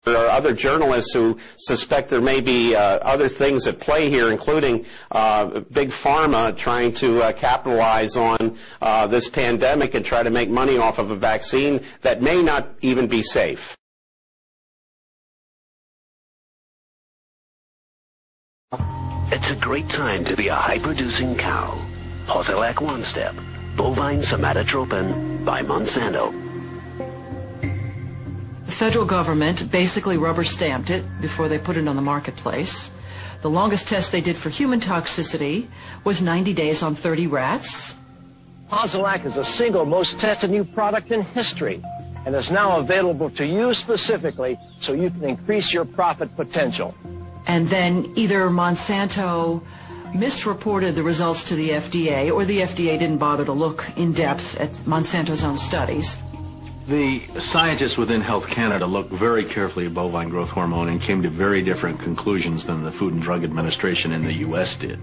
There are other journalists who suspect there may be other things at play here, including big pharma trying to capitalize on this pandemic and try to make money off of a vaccine that may not even be safe. It's a great time to be a high-producing cow. Posilac One Step, bovine somatotropin by Monsanto. The federal government basically rubber-stamped it before they put it on the marketplace. The longest test they did for human toxicity was 90 days on 30 rats. Posilac is the single most tested new product in history and is now available to you specifically so you can increase your profit potential. And then either Monsanto misreported the results to the FDA, or the FDA didn't bother to look in depth at Monsanto's own studies. The scientists within Health Canada looked very carefully at bovine growth hormone and came to very different conclusions than the Food and Drug Administration in the U.S. did.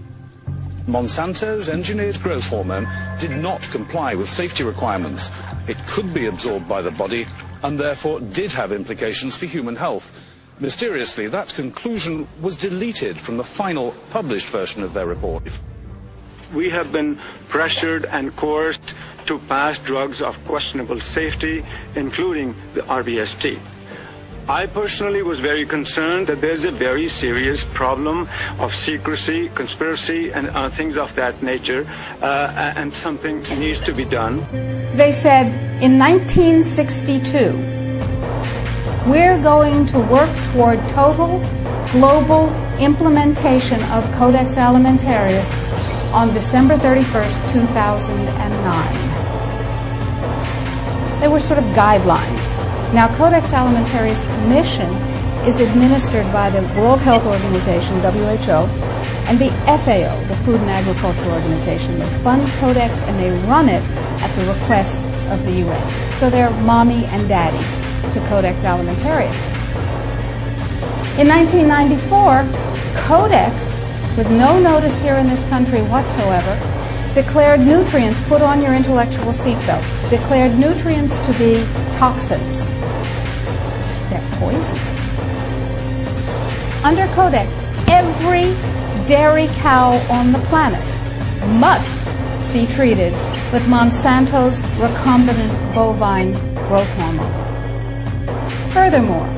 Monsanto's engineered growth hormone did not comply with safety requirements. It could be absorbed by the body and therefore did have implications for human health. Mysteriously, that conclusion was deleted from the final published version of their report. We have been pressured and coerced to pass drugs of questionable safety, including the RBST. I personally was very concerned that there's a very serious problem of secrecy, conspiracy, and things of that nature, and something needs to be done. They said in 1962, we're going to work toward total global implementation of Codex Alimentarius on December 31st, 2009. They were sort of guidelines. Now, Codex Alimentarius Commission is administered by the World Health Organization, WHO, and the FAO, the Food and Agriculture Organization. They fund Codex and they run it at the request of the UN. So they're mommy and daddy to Codex Alimentarius. In 1994, Codex, with no notice here in this country whatsoever, declared nutrients, put on your intellectual seatbelts, declared nutrients to be toxins. They're poisons. Under Codex, every dairy cow on the planet must be treated with Monsanto's recombinant bovine growth hormone. Furthermore,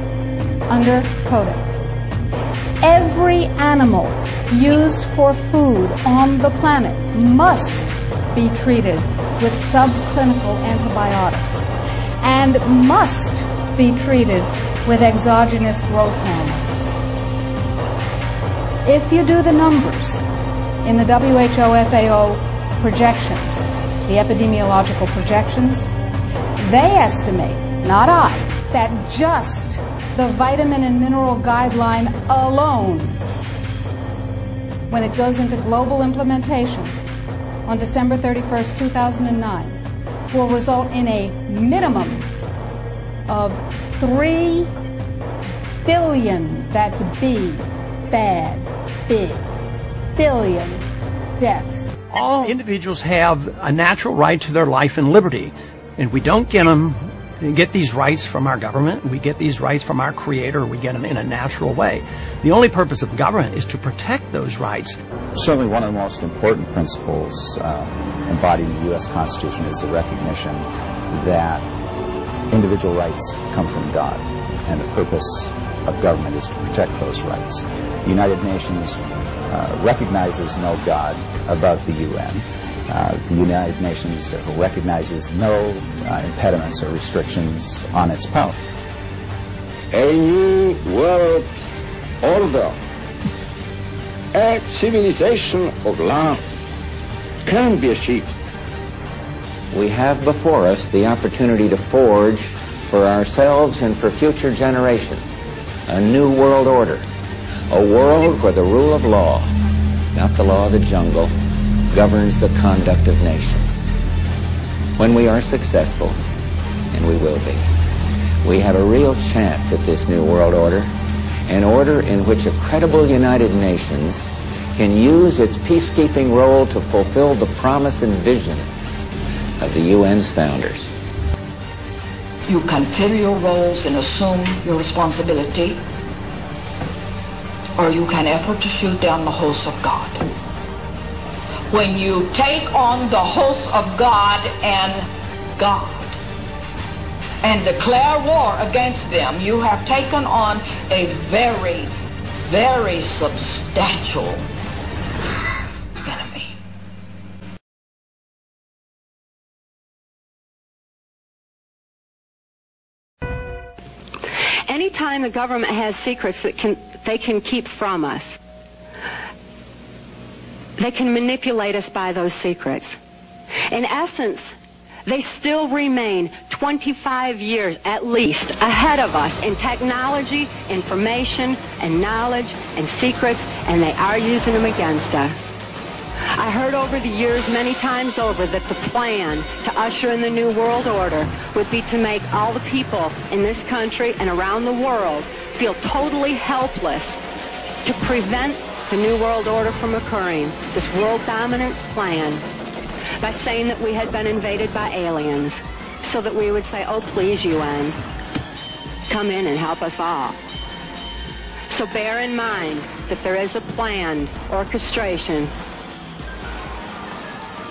under Codex, every animal used for food on the planet must be treated with subclinical antibiotics and must be treated with exogenous growth hormones. If you do the numbers in the WHO-FAO projections, the epidemiological projections, they estimate, not I, that just the vitamin and mineral guideline alone, when it goes into global implementation on December 31st, 2009, will result in a minimum of 3 billion, that's B, bad, big, billion deaths. All individuals have a natural right to their life and liberty, and we don't get these rights from our government. We get these rights from our Creator. We get them in a natural way. The only purpose of government is to protect those rights. Certainly one of the most important principles embodied in the U.S. Constitution is the recognition that individual rights come from God, and the purpose of government is to protect those rights. The United Nations recognizes no God above the UN. The United Nations therefore recognizes no impediments or restrictions on its power. A new world order, a civilization of love can be achieved. We have before us the opportunity to forge for ourselves and for future generations a new world order, a world where the rule of law, not the law of the jungle, governs the conduct of nations. When we are successful, and we will be, we have a real chance at this new world order, an order in which a credible United Nations can use its peacekeeping role to fulfill the promise and vision of the UN's founders. You can fill your roles and assume your responsibility, or you can effort to shoot down the hosts of God. When you take on the hosts of God and declare war against them, you have taken on a very, very substantial enemy. Anytime the government has secrets that they can keep from us, they can manipulate us by those secrets. In essence, they still remain 25 years at least ahead of us in technology, information, and knowledge, and secrets, and they are using them against us. I heard over the years many times over that the plan to usher in the New World Order would be to make all the people in this country and around the world feel totally helpless to prevent the New World Order from occurring, this world dominance plan, by saying that we had been invaded by aliens, so that we would say, oh, please, UN, come in and help us all. So bear in mind that there is a planned orchestration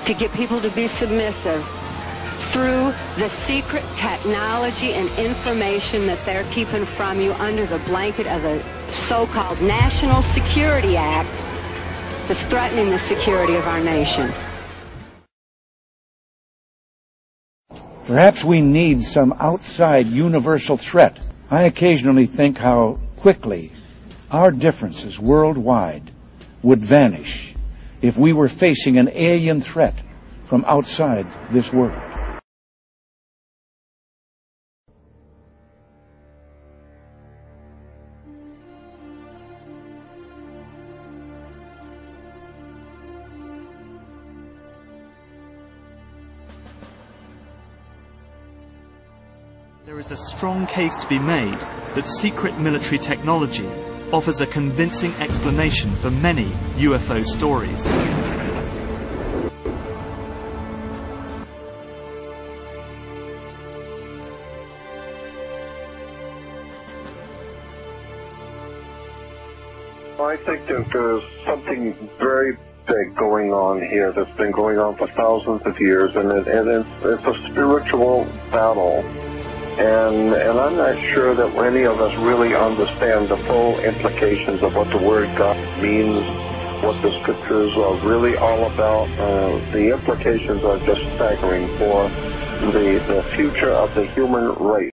to get people to be submissive through the secret technology and information that they're keeping from you under the blanket of the so-called National Security Act that's threatening the security of our nation. Perhaps we need some outside universal threat. I occasionally think how quickly our differences worldwide would vanish if we were facing an alien threat from outside this world. There is a strong case to be made that secret military technology offers a convincing explanation for many UFO stories. I think that there's something very big going on here that's been going on for thousands of years, and it's a spiritual battle. And I'm not sure that any of us really understand the full implications of what the word God means, what the scriptures are really all about. The implications are just staggering for the future of the human race.